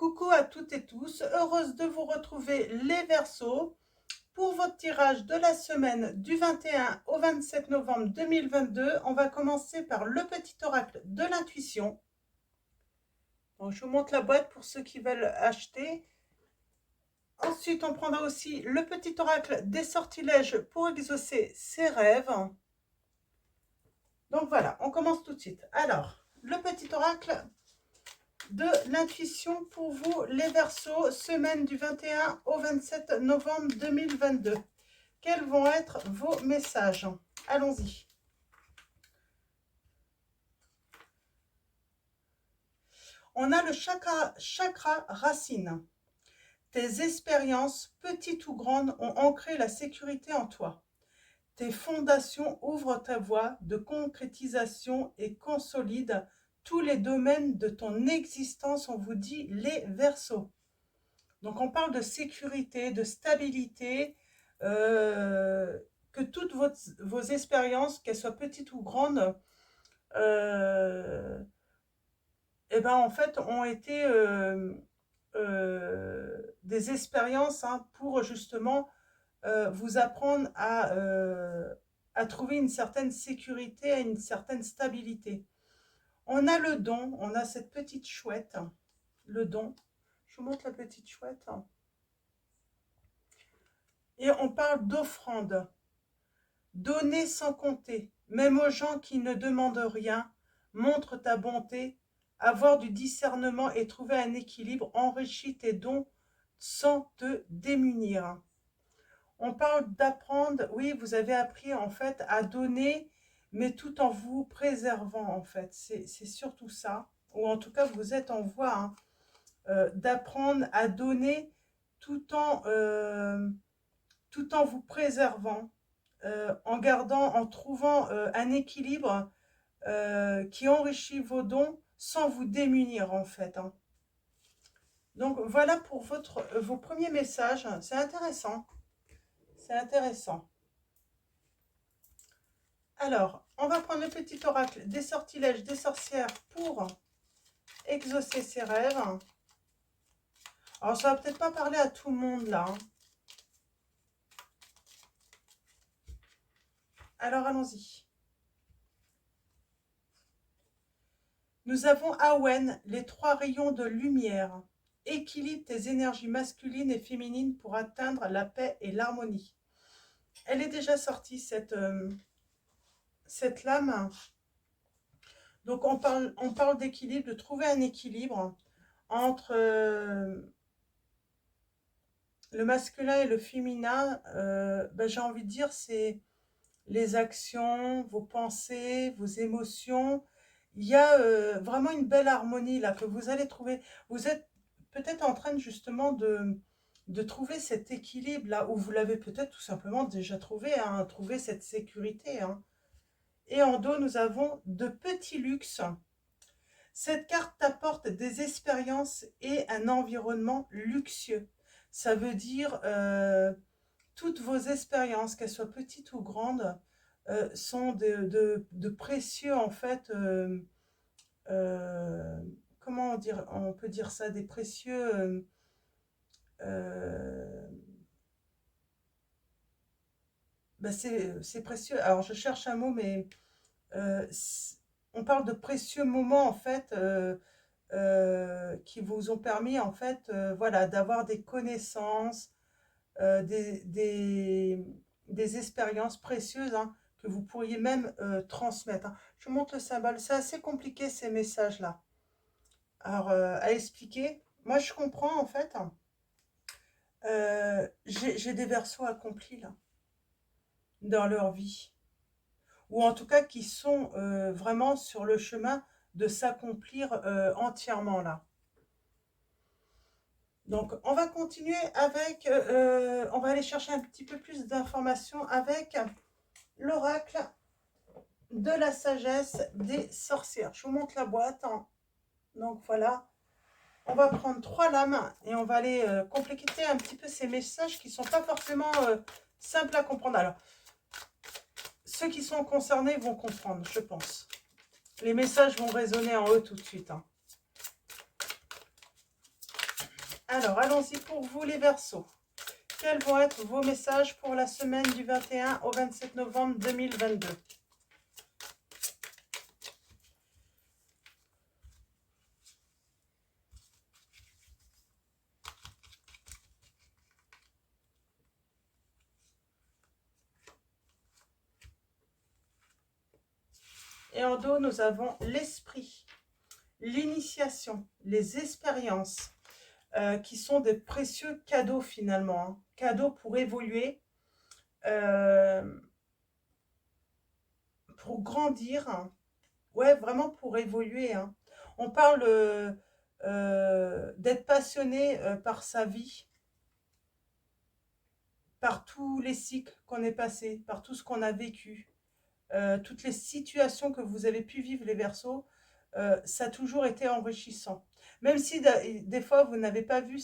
Coucou à toutes et tous, heureuse de vous retrouver les Verseaux pour votre tirage de la semaine du 21 au 27 novembre 2022. On va commencer par le petit oracle de l'intuition. Donc, je vous montre la boîte pour ceux qui veulent acheter. Ensuite, on prendra aussi le petit oracle des sortilèges pour exaucer ses rêves. Donc voilà, on commence tout de suite. Alors, le petit oracle de l'intuition pour vous, les Verseaux, semaine du 21 au 27 novembre 2022. Quels vont être vos messages? Allons-y. On a le chakra racine. Tes expériences, petites ou grandes, ont ancré la sécurité en toi. Tes fondations ouvrent ta voie de concrétisation et consolident tous les domaines de ton existence, on vous dit les Verseaux. Donc on parle de sécurité, de stabilité, que toutes vos expériences, qu'elles soient petites ou grandes, et ben en fait ont été des expériences pour justement vous apprendre à trouver une certaine sécurité, à une certaine stabilité. On a le don, on a cette petite chouette, le don. Je vous montre la petite chouette. Et on parle d'offrande. Donner sans compter, même aux gens qui ne demandent rien, montre ta bonté, avoir du discernement et trouver un équilibre enrichit tes dons sans te démunir. On parle d'apprendre, oui, vous avez appris en fait à donner, mais tout en vous préservant en fait. C'est surtout ça, ou en tout cas vous êtes en voie d'apprendre à donner tout en vous préservant, en trouvant un équilibre qui enrichit vos dons sans vous démunir en fait. Donc voilà pour vos premiers messages. C'est intéressant. C'est intéressant. Alors, on va prendre le petit oracle des sortilèges des sorcières pour exaucer ses rêves. Alors, ça va peut-être pas parler à tout le monde là. Alors, allons-y. Nous avons Awen, les 3 rayons de lumière. Équilibre tes énergies masculines et féminines pour atteindre la paix et l'harmonie. Elle est déjà sortie, cette lame. Donc, on parle d'équilibre, de trouver un équilibre entre le masculin et le féminin. J'ai envie de dire, c'est les actions, vos pensées, vos émotions. Il y a vraiment une belle harmonie là que vous allez trouver. Vous êtes peut-être en train justement de trouver cet équilibre là, où vous l'avez peut-être tout simplement déjà trouvé, trouver cette sécurité. Et en dos, nous avons de petits luxes. Cette carte t'apporte des expériences et un environnement luxueux. Ça veut dire toutes vos expériences, qu'elles soient petites ou grandes, sont de précieux en fait. Comment on peut dire ça, des précieux. C'est précieux. Alors je cherche un mot, mais on parle de précieux moments en fait. Qui vous ont permis en fait voilà, d'avoir des connaissances, des expériences précieuses que vous pourriez même transmettre. Je vous montre le symbole, c'est assez compliqué ces messages-là. Alors, à expliquer, moi je comprends en fait, j'ai des Verseaux accomplis là, dans leur vie, ou en tout cas qui sont vraiment sur le chemin de s'accomplir entièrement là. Donc, on va continuer avec, on va aller chercher un petit peu plus d'informations avec l'oracle de la sagesse des sorcières. Je vous montre la boîte. Donc, voilà. On va prendre 3 lames et on va aller compléter un petit peu ces messages qui ne sont pas forcément simples à comprendre. Alors, ceux qui sont concernés vont comprendre, je pense. Les messages vont résonner en eux tout de suite. Alors, allons-y pour vous les Verseaux. Quels vont être vos messages pour la semaine du 21 au 27 novembre 2022? Et en dos, nous avons l'esprit, l'initiation, les expériences, qui sont des précieux cadeaux finalement. Hein. Cadeaux pour évoluer, euh, pour grandir. Hein. Ouais, vraiment pour évoluer. Hein. On parle d'être passionné par sa vie, par tous les cycles qu'on est passé, par tout ce qu'on a vécu. Toutes les situations que vous avez pu vivre, les Verseaux, ça a toujours été enrichissant. Même si des fois vous n'avez pas vu,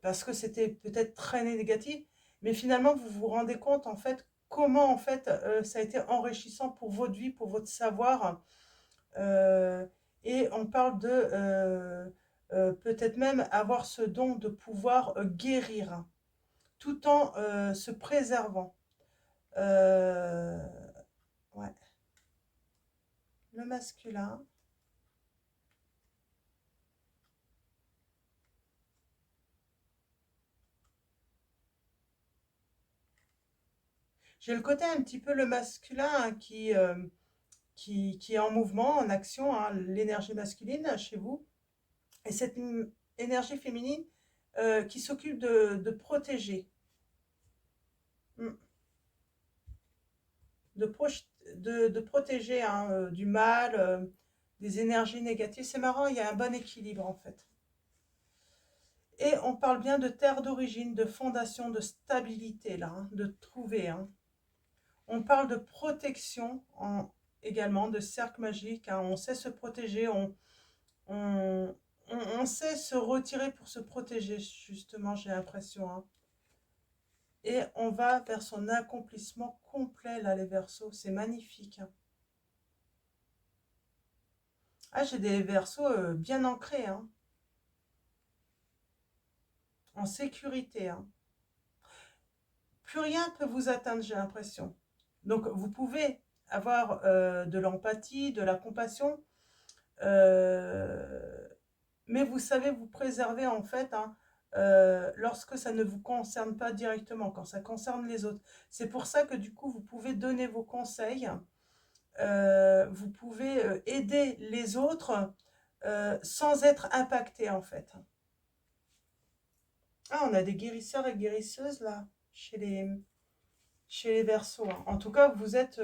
parce que c'était peut-être très négatif, mais finalement vous vous rendez compte en fait comment en fait ça a été enrichissant pour votre vie, pour votre savoir. Euh, et on parle de peut-être même avoir ce don de pouvoir guérir tout en se préservant. Euh, ouais. Le masculin. J'ai le côté un petit peu le masculin hein, qui est en mouvement, en action, hein, l'énergie masculine chez vous. Et cette énergie féminine qui s'occupe de protéger, mm, de, de protéger hein, du mal, des énergies négatives. C'est marrant, il y a un bon équilibre en fait. Et on parle bien de terre d'origine, de fondation, de stabilité là, hein, de trouver. Hein. On parle de protection également, de cercle magique. Hein. On sait se protéger, on, on sait se retirer pour se protéger, justement, j'ai l'impression. Hein. Et on va vers son accomplissement complet, là, les Verseaux. C'est magnifique. Hein. Ah, j'ai des Verseaux bien ancrés, hein, en sécurité. Hein. Plus rien ne peut vous atteindre, j'ai l'impression. Donc, vous pouvez avoir de l'empathie, de la compassion, euh, mais vous savez vous préserver en fait hein, lorsque ça ne vous concerne pas directement, quand ça concerne les autres. C'est pour ça que du coup, vous pouvez donner vos conseils, vous pouvez aider les autres sans être impacté en fait. Ah, on a des guérisseurs et guérisseuses là, chez les Verseaux. Hein. En tout cas, vous êtes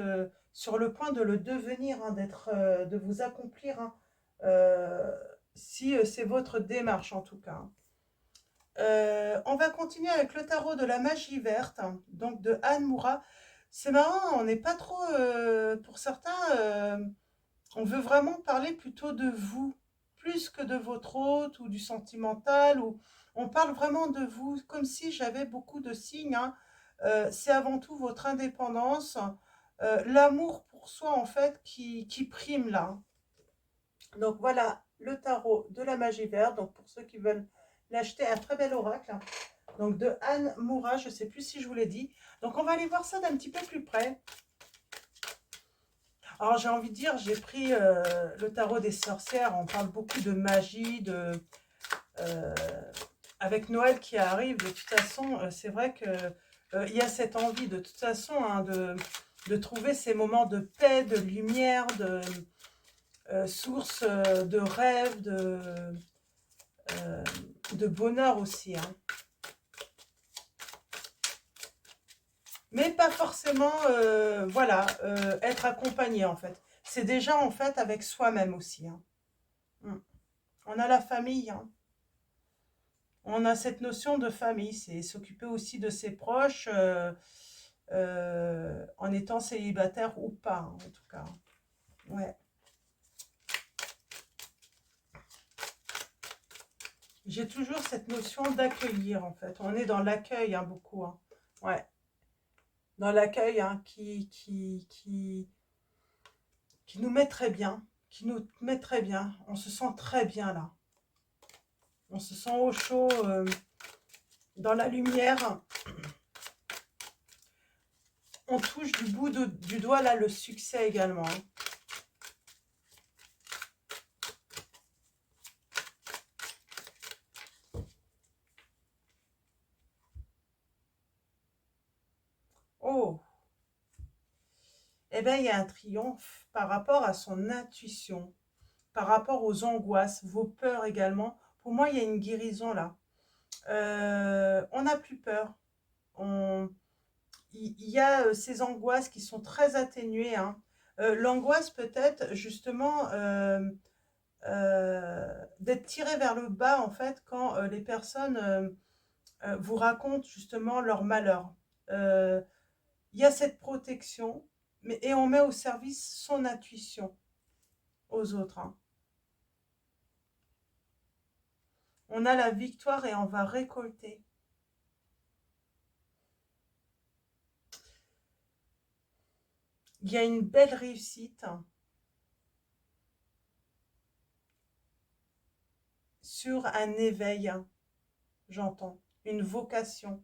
sur le point de le devenir, hein, de vous accomplir, hein, euh, si c'est votre démarche en tout cas. Hein. On va continuer avec le tarot de la magie verte, hein, donc de Anne Moura. C'est marrant, on n'est pas trop, pour certains, on veut vraiment parler plutôt de vous, plus que de votre hôte ou du sentimental, ou on parle vraiment de vous, comme si j'avais beaucoup de signes. Hein. C'est avant tout votre indépendance, l'amour pour soi en fait qui prime là. Donc voilà le tarot de la magie verte. Donc pour ceux qui veulent l'acheter, un très bel oracle. Donc de Anne Moura, je ne sais plus si je vous l'ai dit. Donc on va aller voir ça d'un petit peu plus près. Alors j'ai envie de dire, j'ai pris le tarot des sorcières. On parle beaucoup de magie, euh, avec Noël qui arrive. De toute façon, c'est vrai que il y a cette envie de toute façon hein, de trouver ces moments de paix, de lumière, de source de rêve, de bonheur aussi. Hein. Mais pas forcément, voilà, être accompagné en fait. C'est déjà en fait avec soi-même aussi. Hein. On a la famille. Hein. On a cette notion de famille. C'est s'occuper aussi de ses proches en étant célibataire ou pas, hein, en tout cas. Ouais. J'ai toujours cette notion d'accueillir en fait. On est dans l'accueil hein, beaucoup. Hein. Ouais. Dans l'accueil hein, qui nous met très bien. Qui nous met très bien. On se sent très bien là. On se sent au chaud, dans la lumière. On touche du bout du doigt, là, le succès également, hein. Oh, eh bien, il y a un triomphe par rapport à son intuition, par rapport aux angoisses, vos peurs également. Pour moi, il y a une guérison là. On n'a plus peur. On, il y a ces angoisses qui sont très atténuées, hein. L'angoisse peut-être justement d'être tiré vers le bas en fait quand les personnes vous racontent justement leur malheur. Euh, Il y a cette protection, et on met au service son intuition aux autres, hein. On a la victoire et on va récolter. Il y a une belle réussite sur un éveil, hein, j'entends, une vocation.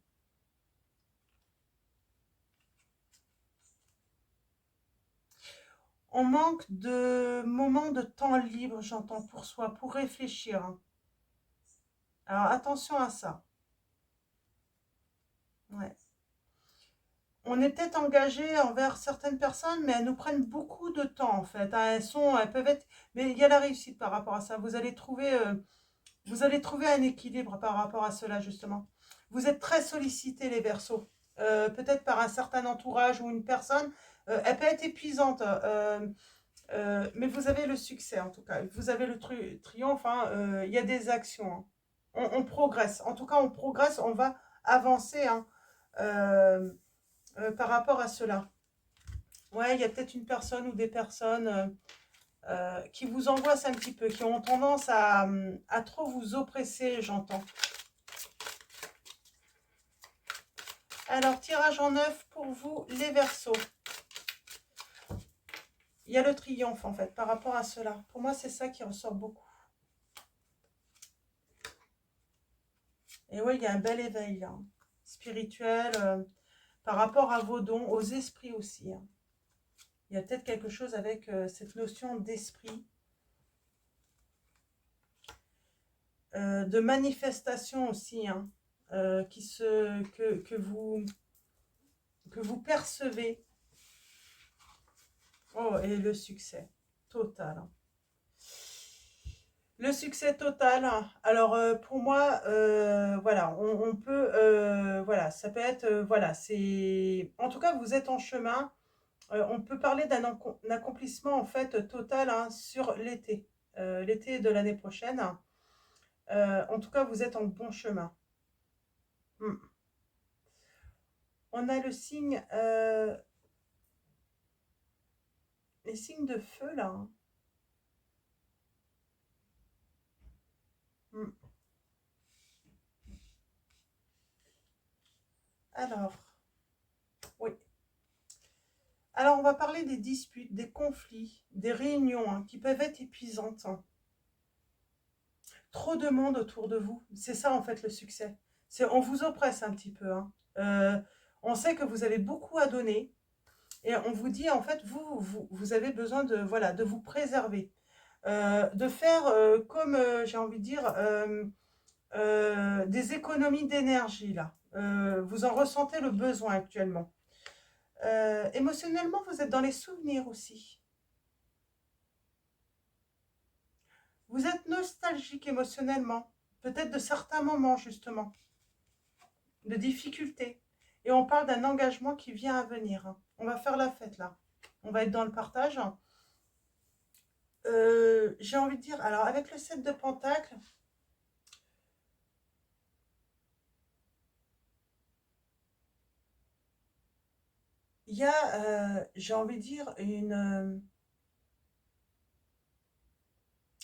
On manque de moments de temps libre, j'entends, pour soi, pour réfléchir, hein. Alors attention à ça. Ouais. On est peut-être engagé envers certaines personnes, mais elles nous prennent beaucoup de temps en fait, hein. Elles peuvent être, mais il y a la réussite par rapport à ça. Vous allez trouver un équilibre par rapport à cela justement. Vous êtes très sollicités les Verseaux, peut-être par un certain entourage ou une personne. Elle peut être épuisante, mais vous avez le succès en tout cas. Vous avez le triomphe, hein. Il y a des actions, hein. On progresse. En tout cas, on progresse. On va avancer, hein, euh, par rapport à cela. Ouais, il y a peut-être une personne ou des personnes qui vous angoissent un petit peu, qui ont tendance à trop vous oppresser, j'entends. Alors, tirage en neuf pour vous, les Verseaux. Il y a le triomphe, en fait, par rapport à cela. Pour moi, c'est ça qui ressort beaucoup. Et oui, il y a un bel éveil, là, hein, spirituel, par rapport à vos dons, aux esprits aussi, hein. Il y a peut-être quelque chose avec cette notion d'esprit, de manifestation aussi, hein, que vous percevez. Oh, et le succès total, hein. Le succès total, hein. Alors pour moi, voilà, on peut, voilà, ça peut être, voilà, c'est, en tout cas, vous êtes en chemin. On peut parler d'un accomplissement en fait total, hein, sur l'été, l'été de l'année prochaine. En tout cas, vous êtes en bon chemin. Hmm. On a le signe, les signes de feu là, hein. Hmm. Alors, oui. Alors, on va parler des disputes, des conflits, des réunions, hein, qui peuvent être épuisantes, hein. Trop de monde autour de vous. C'est ça, en fait, le succès. C'est, on vous oppresse un petit peu, hein. On sait que vous avez beaucoup à donner et on vous dit, en fait, vous avez besoin de, voilà, de vous préserver. De faire, comme, j'ai envie de dire, des économies d'énergie, là. Vous en ressentez le besoin actuellement. Émotionnellement, vous êtes dans les souvenirs aussi. Vous êtes nostalgique émotionnellement, peut-être de certains moments justement, de difficultés. Et on parle d'un engagement qui vient à venir, hein. On va faire la fête là. On va être dans le partage. J'ai envie de dire, alors avec le 7 de Pentacle, il y a, j'ai envie de dire,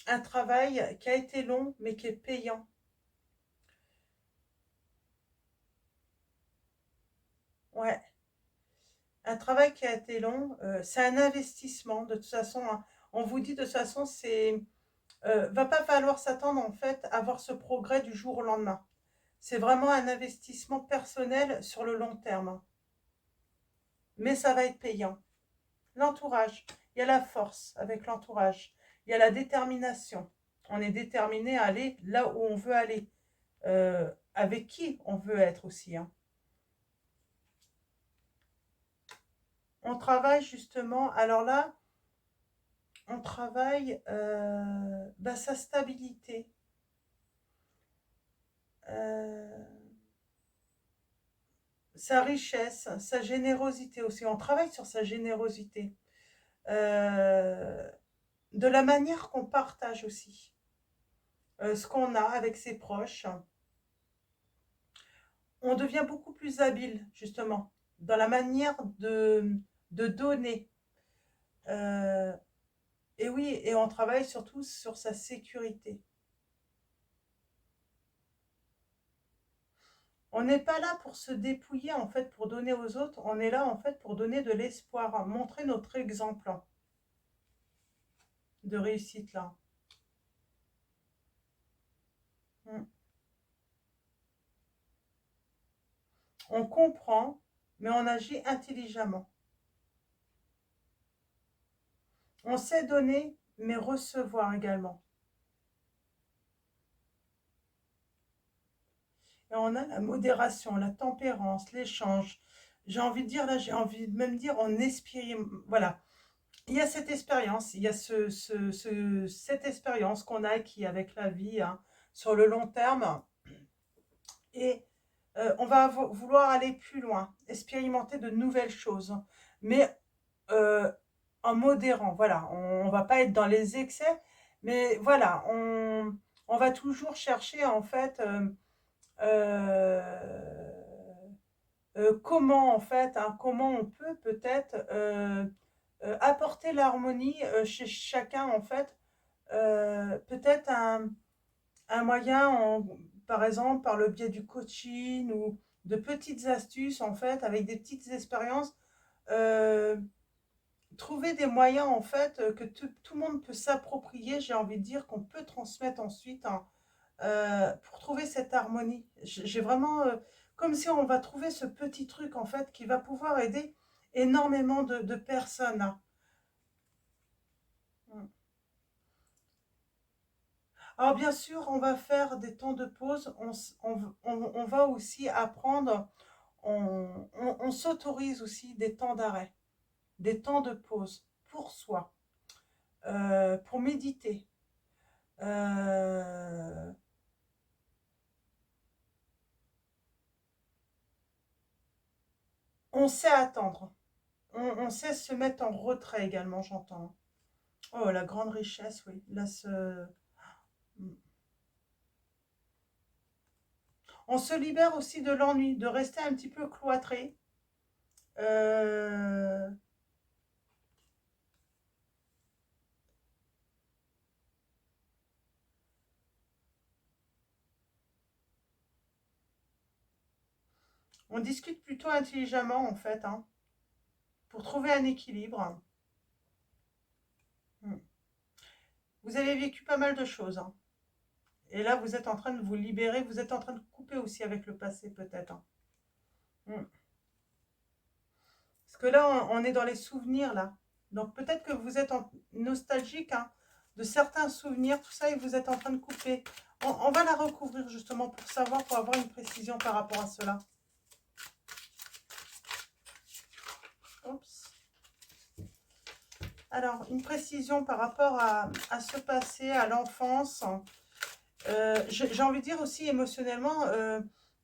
un travail qui a été long mais qui est payant. Ouais, un travail qui a été long, c'est un investissement de toute façon, hein. On vous dit de toute façon, Va pas falloir s'attendre en fait à voir ce progrès du jour au lendemain. C'est vraiment un investissement personnel sur le long terme, mais ça va être payant. L'entourage, il y a la force avec l'entourage, il y a la détermination. On est déterminé à aller là où on veut aller, avec qui on veut être aussi, hein. On travaille justement, alors là, on travaille sa stabilité, euh, sa richesse, sa générosité aussi. On travaille sur sa générosité, euh, de la manière qu'on partage aussi ce qu'on a avec ses proches. On devient beaucoup plus habile justement dans la manière de donner. Euh, et oui, et on travaille surtout sur sa sécurité. On n'est pas là pour se dépouiller en fait, pour donner aux autres. On est là en fait pour donner de l'espoir, montrer notre exemple de réussite là. Mm. On comprend, mais on agit intelligemment. On sait donner, mais recevoir également. Et on a la modération, la tempérance, l'échange. J'ai envie de dire, là, j'ai envie de même dire, on expérimente. Voilà. Il y a cette expérience, il y a cette expérience qu'on a acquis avec la vie, hein, sur le long terme. Et on va vouloir aller plus loin, expérimenter de nouvelles choses. Mais euh, en modérant, voilà. On ne va pas être dans les excès, mais voilà, on va toujours chercher en fait euh, comment en fait, hein, comment on peut peut-être apporter l'harmonie chez chacun en fait, peut-être un moyen, par exemple par le biais du coaching ou de petites astuces en fait, avec des petites expériences, euh, trouver des moyens en fait que tout le monde peut s'approprier, j'ai envie de dire, qu'on peut transmettre ensuite, hein, pour trouver cette harmonie. J'ai vraiment, comme si on va trouver ce petit truc en fait qui va pouvoir aider énormément de personnes, hein. Mm. Alors bien sûr, on va faire des temps de pause, on va aussi apprendre, on s'autorise aussi des temps d'arrêt, des temps de pause pour soi, pour méditer. Euh, on sait attendre, on sait se mettre en retrait également, j'entends. Oh, la grande richesse, oui. Là, on se libère aussi de l'ennui, de rester un petit peu cloîtré. Euh, on discute plutôt intelligemment, en fait, hein, pour trouver un équilibre. Mm. Vous avez vécu pas mal de choses, hein. Et là, vous êtes en train de vous libérer, vous êtes en train de couper aussi avec le passé, peut-être, hein. Mm. Parce que là, on est dans les souvenirs, là. Donc peut-être que vous êtes nostalgique, hein, de certains souvenirs, tout ça, et vous êtes en train de couper. On va la recouvrir justement pour savoir, pour avoir une précision par rapport à cela. Oups. Alors, une précision par rapport à ce passé, à l'enfance. J'ai envie de dire aussi émotionnellement,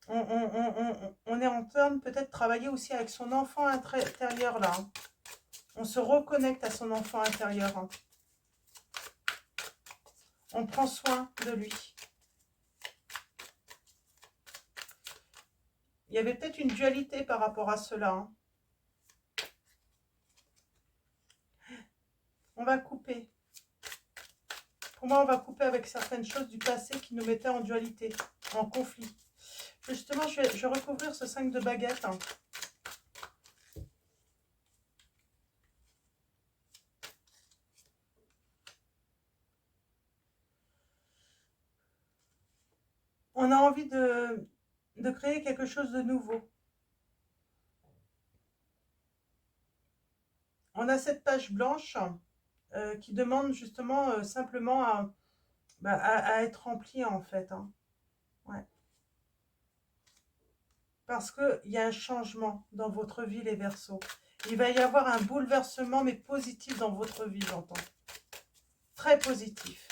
on est en train de peut-être travailler aussi avec son enfant intérieur là, hein. On se reconnecte à son enfant intérieur, hein. On prend soin de lui. Il y avait peut-être une dualité par rapport à cela, hein. On va couper. Pour moi, on va couper avec certaines choses du passé qui nous mettaient en dualité, en conflit. Justement, je vais recouvrir ce 5 de baguette, hein. On a envie de créer quelque chose de nouveau. On a cette page blanche qui demande justement simplement à être remplie en fait. Hein. Ouais. Parce qu'il y a un changement dans votre vie, les Verseaux. Il va y avoir un bouleversement, mais positif dans votre vie, j'entends. Très positif.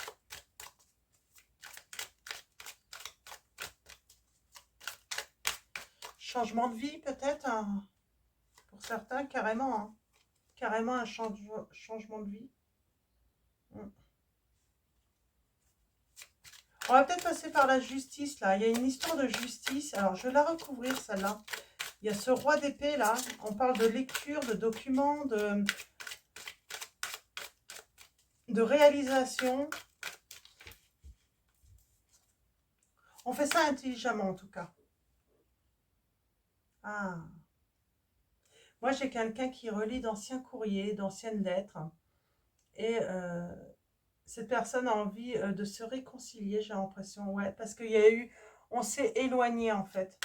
Changement de vie, peut-être, hein, pour certains, carrément. Hein. Carrément un changement de vie. On va peut-être passer par la justice, là. Il y a une histoire de justice. Alors, je vais la recouvrir, celle-là. Il y a ce roi d'épée, là. On parle de lecture, de documents, de réalisation. On fait ça intelligemment, en tout cas. Ah. Moi, j'ai quelqu'un qui relit d'anciens courriers, d'anciennes lettres. Et cette personne a envie de se réconcilier, j'ai l'impression. Ouais, parce qu'il y a eu... On s'est éloigné, en fait.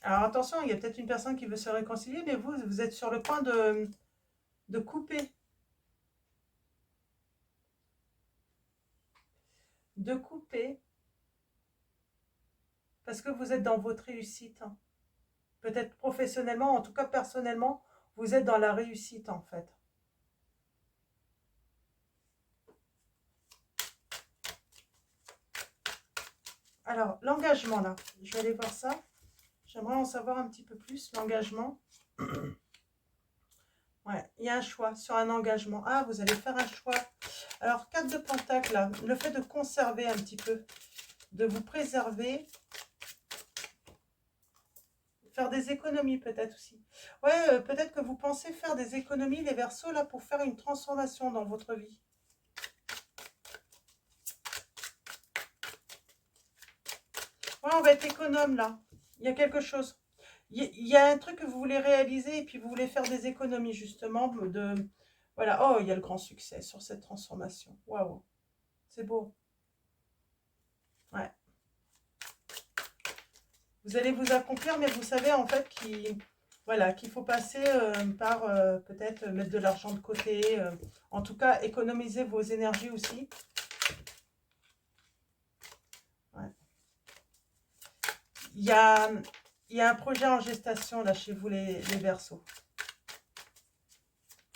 Alors, attention, il y a peut-être une personne qui veut se réconcilier, mais vous êtes sur le point de couper. De couper. Parce que vous êtes dans votre réussite. Hein. Peut-être professionnellement, en tout cas personnellement, vous êtes dans la réussite en fait. Alors, l'engagement là, je vais aller voir ça. J'aimerais en savoir un petit peu plus, l'engagement. Ouais, il y a un choix sur un engagement. Ah, vous allez faire un choix. Alors, 4 de Pentacle, là, le fait de conserver un petit peu, de vous préserver, faire des économies peut-être aussi. Ouais, peut-être que vous pensez faire des économies, les Verseaux, là, pour faire une transformation dans votre vie. Ouais, on va être économe, là. Il y a quelque chose. Il y a un truc que vous voulez réaliser et puis vous voulez faire des économies, justement, Voilà, oh, il y a le grand succès sur cette transformation. Waouh, c'est beau. Ouais. Vous allez vous accomplir, mais vous savez, en fait, voilà, qu'il faut passer par peut-être mettre de l'argent de côté. En tout cas, économiser vos énergies aussi. Ouais. Il y a, il y a un projet en gestation, là, chez vous, les Verseaux.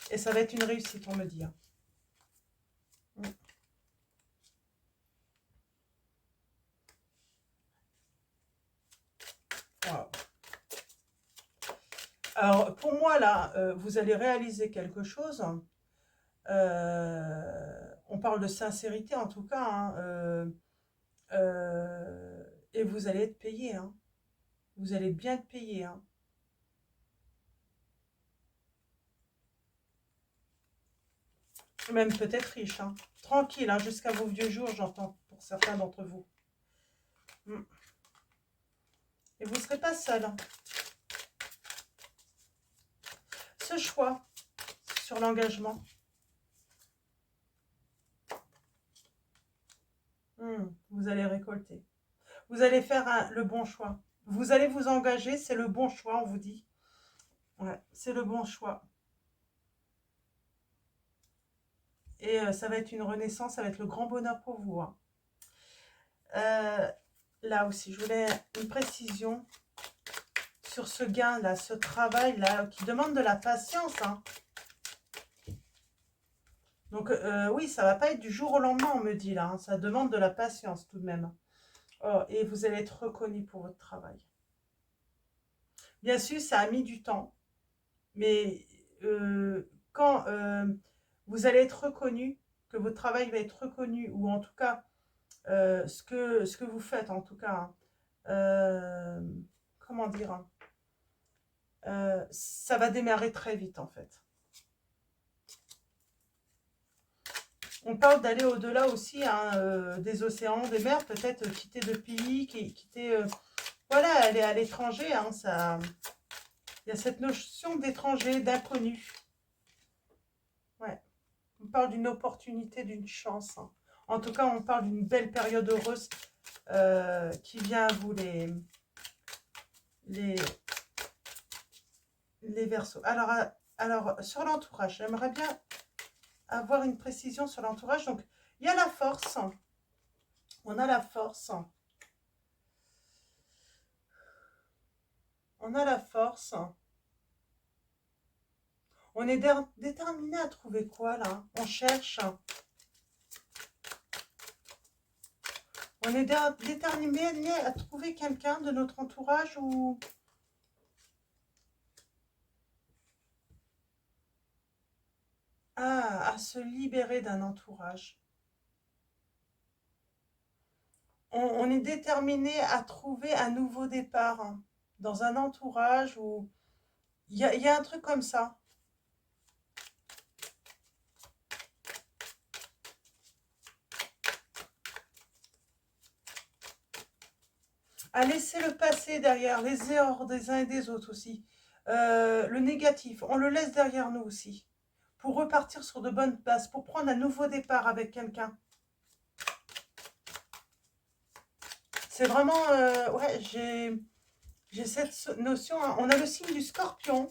Et ça va être une réussite, on me dit. Hein. Wow. Alors, pour moi, là, vous allez réaliser quelque chose. On parle de sincérité, en tout cas. Hein, et vous allez être payé. Hein. Vous allez bien être payé. Hein. Même peut-être riche. Hein. Tranquille, hein, jusqu'à vos vieux jours, j'entends, pour certains d'entre vous. Et vous ne serez pas seul. Hein. Ce choix sur l'engagement. Vous allez récolter. Vous allez faire le bon choix. Vous allez vous engager, c'est le bon choix, on vous dit. Ouais, c'est le bon choix. Et ça va être une renaissance, ça va être le grand bonheur pour vous. Hein. Là aussi, je voulais une précision sur ce gain-là, ce travail-là, qui demande de la patience. Hein. Donc, oui, ça ne va pas être du jour au lendemain, on me dit là. Hein. Ça demande de la patience tout de même. Oh, et vous allez être reconnu pour votre travail. Bien sûr, ça a mis du temps. Mais quand vous allez être reconnu, que votre travail va être reconnu, ou en tout cas, ce que vous faites, en tout cas, comment dire, hein, ça va démarrer très vite, en fait. On parle d'aller au-delà aussi hein, des océans, des mers, peut-être quitter de pays, quitter, voilà, aller à l'étranger, hein, ça, il y a cette notion d'étranger, d'inconnu. Ouais. On parle d'une opportunité, d'une chance, hein. En tout cas, on parle d'une belle période heureuse qui vient à vous, les, les Verseaux. Alors sur l'entourage, j'aimerais bien avoir une précision sur l'entourage. Donc, il y a la force. On a la force. On a la force. On est déterminé à trouver quoi, là? On cherche. On est déterminé à trouver quelqu'un de notre entourage ou... Ah, à se libérer d'un entourage. On est déterminé à trouver un nouveau départ, hein, dans un entourage où... Il y a un truc comme ça. À laisser le passé derrière, les erreurs des uns et des autres aussi. Le négatif, on le laisse derrière nous aussi. Pour repartir sur de bonnes bases, pour prendre un nouveau départ avec quelqu'un. C'est vraiment... ouais, j'ai cette notion, hein. On a le signe du Scorpion.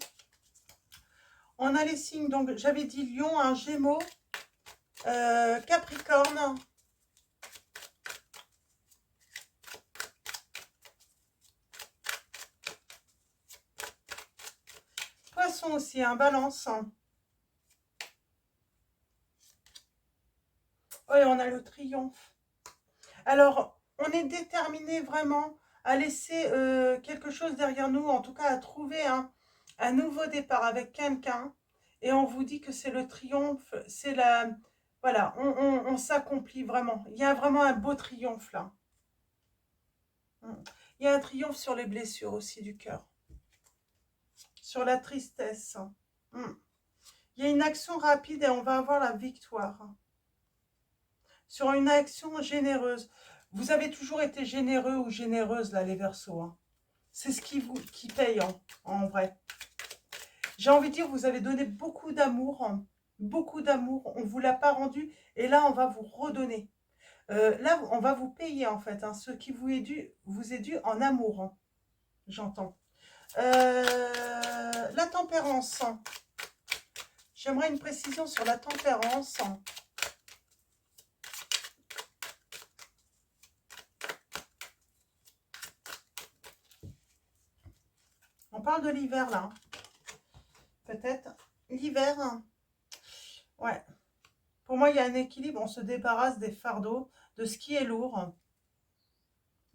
On a les signes, donc j'avais dit Lion, un Gémeaux, Capricorne. Poisson aussi, un Balance. Oui, on a le Triomphe. Alors, on est déterminé vraiment à laisser quelque chose derrière nous, en tout cas à trouver un nouveau départ avec quelqu'un. Et on vous dit que c'est le triomphe, c'est la... Voilà, on s'accomplit vraiment. Il y a vraiment un beau triomphe là. Il y a un triomphe sur les blessures aussi du cœur. Sur la tristesse. Il y a une action rapide et on va avoir la victoire. Sur une action généreuse. Vous avez toujours été généreux ou généreuse là, les Verseaux, hein. C'est ce qui paye en vrai. J'ai envie de dire, vous avez donné beaucoup d'amour, hein. Beaucoup d'amour. On ne vous l'a pas rendu et là, on va vous redonner. Là, on va vous payer en fait, hein, ce qui vous est dû en amour, hein, j'entends. La tempérance. J'aimerais une précision sur la tempérance. On parle de l'hiver là. Peut-être. L'hiver. Ouais. Pour moi, il y a un équilibre. On se débarrasse des fardeaux, de ce qui est lourd.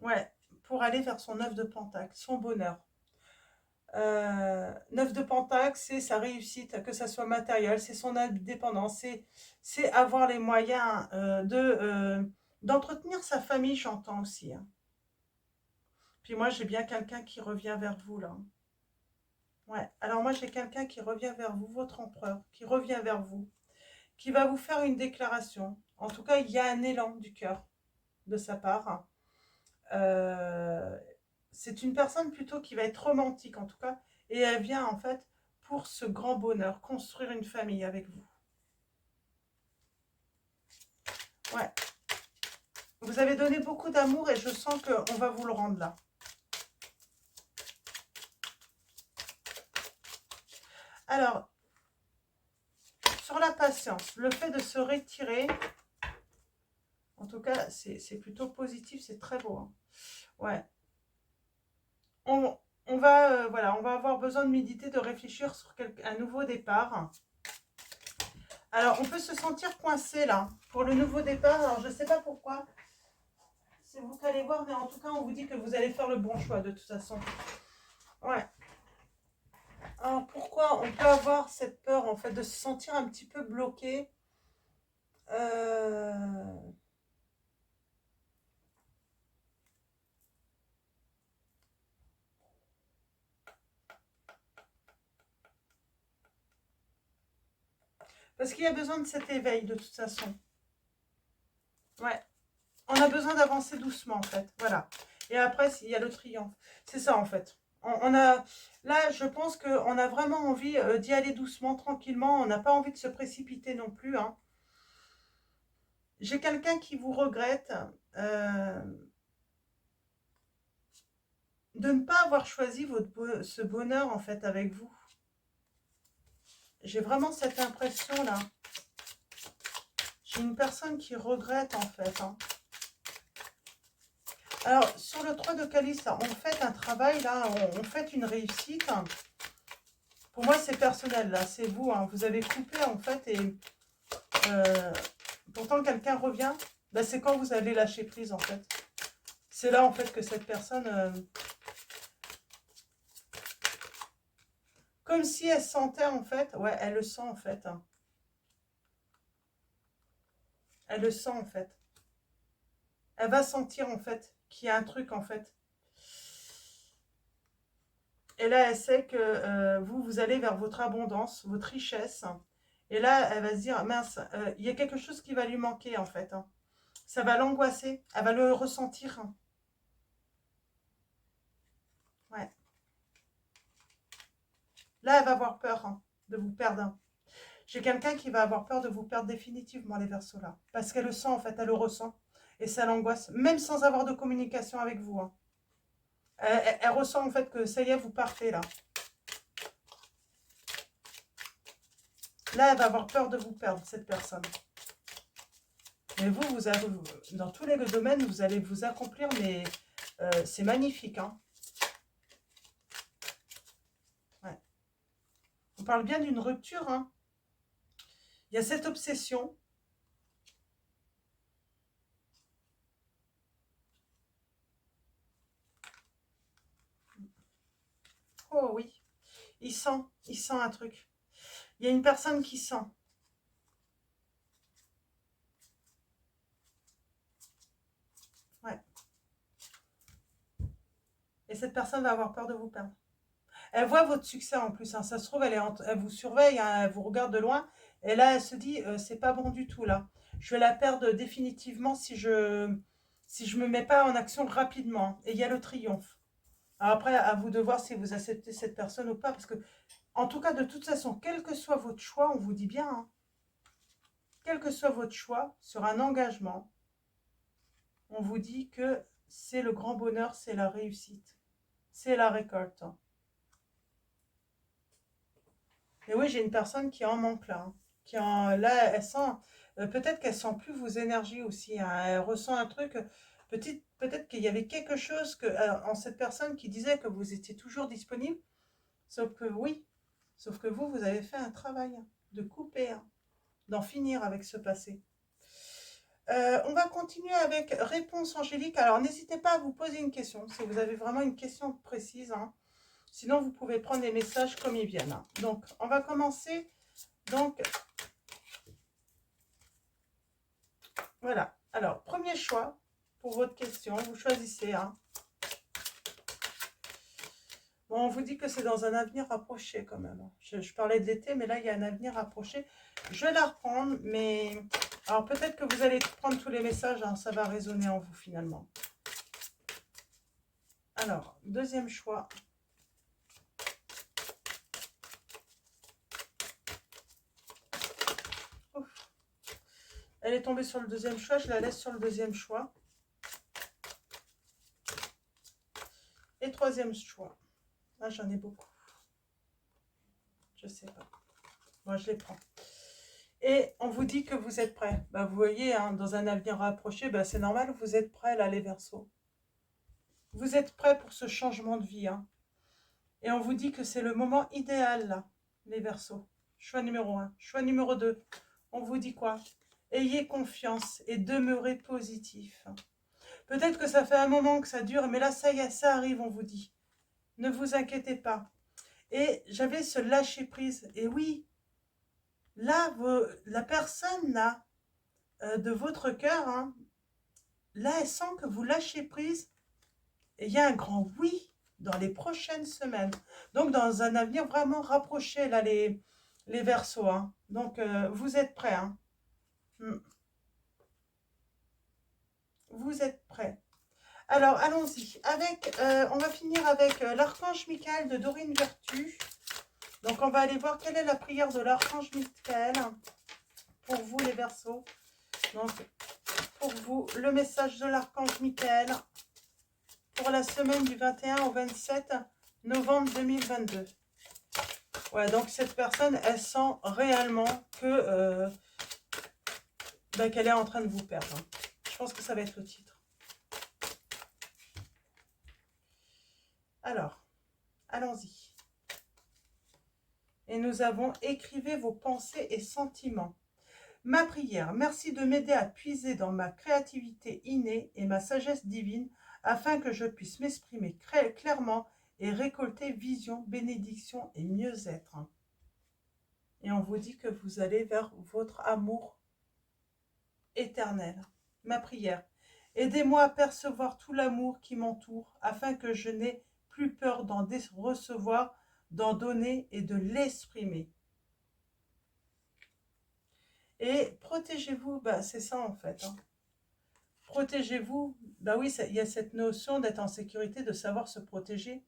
Ouais. Pour aller vers son 9 de Pentacle, son bonheur. 9 de Pentacle, c'est sa réussite, que ça soit matériel, c'est son indépendance, c'est avoir les moyens d'entretenir sa famille, j'entends aussi, hein. Puis moi, j'ai bien quelqu'un qui revient vers vous, là. Ouais, alors moi, j'ai quelqu'un qui revient vers vous, votre empereur, qui revient vers vous, qui va vous faire une déclaration. En tout cas, il y a un élan du cœur de sa part. C'est une personne plutôt qui va être romantique, en tout cas, et elle vient, en fait, pour ce grand bonheur, construire une famille avec vous. Ouais. Vous avez donné beaucoup d'amour et je sens qu'on va vous le rendre là. Alors, sur la patience, le fait de se retirer, en tout cas, c'est plutôt positif, c'est très beau, hein. Ouais. On va, voilà, on va avoir besoin de méditer, de réfléchir sur un nouveau départ. Alors, on peut se sentir coincé là, pour le nouveau départ. Alors, je ne sais pas pourquoi. C'est vous qui allez voir, mais en tout cas, on vous dit que vous allez faire le bon choix de toute façon. Ouais. Alors, pourquoi on peut avoir cette peur, en fait, de se sentir un petit peu bloqué Parce qu'il y a besoin de cet éveil, de toute façon. Ouais. On a besoin d'avancer doucement, en fait. Voilà. Et après, il y a le triomphe. C'est ça, en fait. Là, je pense qu'on a vraiment envie d'y aller doucement, tranquillement. On n'a pas envie de se précipiter non plus, hein. J'ai quelqu'un qui vous regrette euh, de ne pas avoir choisi ce bonheur, en fait, avec vous. J'ai vraiment cette impression-là. J'ai une personne qui regrette, en fait, hein. Alors, sur le 3 de calice, là, on fait un travail, là, on fait une réussite. Pour moi, c'est personnel, là, c'est vous, hein. Vous avez coupé, en fait, et euh, pourtant, quelqu'un revient. Bah, c'est quand vous allez lâcher prise, en fait. C'est là, en fait, que cette personne... comme si elle sentait, en fait... Ouais, elle le sent, en fait, hein. Elle le sent, en fait. Elle va sentir, en fait, qu'il y a un truc, en fait. Et là, elle sait que vous allez vers votre abondance, votre richesse. Et là, elle va se dire, mince, il y a quelque chose qui va lui manquer, en fait, hein. Ça va l'angoisser. Elle va le ressentir, hein. Ouais. Là, elle va avoir peur, hein, de vous perdre, hein. J'ai quelqu'un qui va avoir peur de vous perdre définitivement, les Verseaux, là. Parce qu'elle le sent, en fait, elle le ressent. Et ça l'angoisse, même sans avoir de communication avec vous, hein. Elle ressent, en fait, que ça y est, vous partez, là. Là, elle va avoir peur de vous perdre, cette personne. Mais vous avez, dans tous les domaines, vous allez vous accomplir, mais c'est magnifique, hein. Ouais. On parle bien d'une rupture, hein. Il y a cette obsession. Oh oui, il sent un truc. Il y a une personne qui sent. Ouais. Et cette personne va avoir peur de vous perdre. Elle voit votre succès en plus, hein. Ça se trouve, elle vous surveille, hein, elle vous regarde de loin. Et là, elle se dit, c'est pas bon du tout, là. Je vais la perdre définitivement si je me mets pas en action rapidement. Et il y a le triomphe. Alors après, à vous de voir si vous acceptez cette personne ou pas. Parce que, en tout cas, de toute façon, quel que soit votre choix, on vous dit bien, hein, quel que soit votre choix sur un engagement, on vous dit que c'est le grand bonheur, c'est la réussite, c'est la récolte. Et oui, j'ai une personne qui en manque là, hein, là, elle sent, peut-être qu'elle sent plus vos énergies aussi, hein, elle ressent un truc, peut-être qu'il y avait quelque chose en cette personne qui disait que vous étiez toujours disponible, sauf que oui, sauf que vous avez fait un travail, hein, de couper, hein, d'en finir avec ce passé. On va continuer avec réponse angélique. Alors, n'hésitez pas à vous poser une question, si vous avez vraiment une question précise, hein. Sinon, vous pouvez prendre les messages comme ils viennent, hein. Donc, on va commencer. Donc, voilà. Alors, premier choix pour votre question. Vous choisissez, hein. Bon, on vous dit que c'est dans un avenir rapproché quand même. Je parlais de l'été, mais là, il y a un avenir rapproché. Je vais la reprendre, mais... Alors, peut-être que vous allez prendre tous les messages, hein, ça va résonner en vous finalement. Alors, deuxième choix. Ouf. Elle est tombée sur le deuxième choix, je la laisse sur le deuxième choix. Et troisième choix. Ah, j'en ai beaucoup. Je sais pas. Moi, je les prends. Et on vous dit que vous êtes prêts. Bah, vous voyez, hein, dans un avenir rapproché, bah, c'est normal, vous êtes prêts là, les Verseaux. Vous êtes prêts pour ce changement de vie, hein. Et on vous dit que c'est le moment idéal, là, les Verseaux. Choix numéro 1. Choix numéro 2. On vous dit quoi? Ayez confiance et demeurez positif. Peut-être que ça fait un moment que ça dure, mais là, ça y est, ça arrive, on vous dit. Ne vous inquiétez pas. Et j'avais ce lâcher-prise. Et oui, là, la personne, là, de votre cœur, hein, là, elle sent que vous lâchez prise. Et il y a un grand oui dans les prochaines semaines. Donc, dans un avenir vraiment rapproché, là, les Verseaux, hein. Donc, vous êtes prêts, hein. Vous êtes prêts. Alors, allons-y. On va finir avec l'archange Michael de Dorine Vertu. Donc, on va aller voir quelle est la prière de l'archange Michael pour vous, les Verseaux. Donc, pour vous, le message de l'archange Michael pour la semaine du 21 au 27 novembre 2022. Ouais, donc cette personne, elle sent réellement que qu'elle est en train de vous perdre. Je pense que ça va être le titre. Alors, allons-y. Et nous avons écrivez vos pensées et sentiments. Ma prière, merci de m'aider à puiser dans ma créativité innée et ma sagesse divine afin que je puisse m'exprimer clairement et récolter vision, bénédiction et mieux-être. Et on vous dit que vous allez vers votre amour éternel. Ma prière, aidez-moi à percevoir tout l'amour qui m'entoure afin que je n'ai plus peur d'en recevoir, d'en donner et de l'exprimer. Et protégez-vous, c'est ça en fait. Protégez-vous, oui, il y a cette notion d'être en sécurité, de savoir se protéger.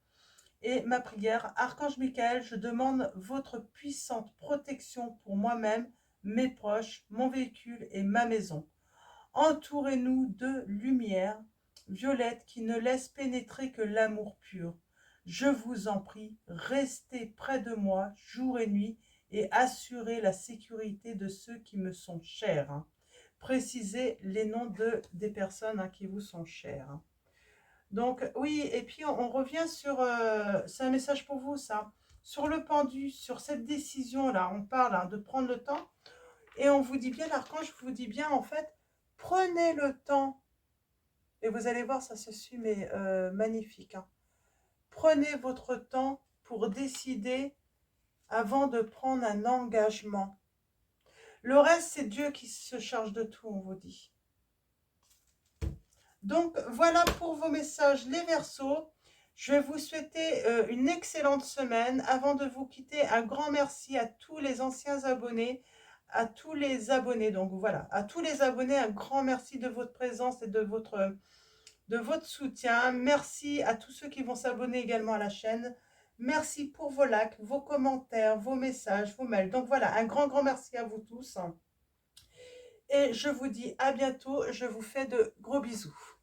Et ma prière, Archange Michael, je demande votre puissante protection pour moi-même, mes proches, mon véhicule et ma maison. Entourez-nous de lumière violette qui ne laisse pénétrer que l'amour pur. Je vous en prie, restez près de moi jour et nuit et assurez la sécurité de ceux qui me sont chers. Précisez les noms des personnes qui vous sont chères. Donc oui, et puis on revient sur, c'est un message pour vous ça, sur le pendu, sur cette décision-là, on parle de prendre le temps, et on vous dit bien, l'archange vous dit bien en fait, prenez le temps, et vous allez voir, ça se suit, mais magnifique. Prenez votre temps pour décider avant de prendre un engagement. Le reste, c'est Dieu qui se charge de tout, on vous dit. Donc, voilà pour vos messages, les Verseaux. Je vais vous souhaiter une excellente semaine. Avant de vous quitter, un grand merci à tous les anciens abonnés, à tous les abonnés. Donc, voilà, à tous les abonnés, un grand merci de votre présence et de votre soutien. Merci à tous ceux qui vont s'abonner également à la chaîne. Merci pour vos likes, vos commentaires, vos messages, vos mails. Donc, voilà, un grand merci à vous tous. Et je vous dis à bientôt. Je vous fais de gros bisous.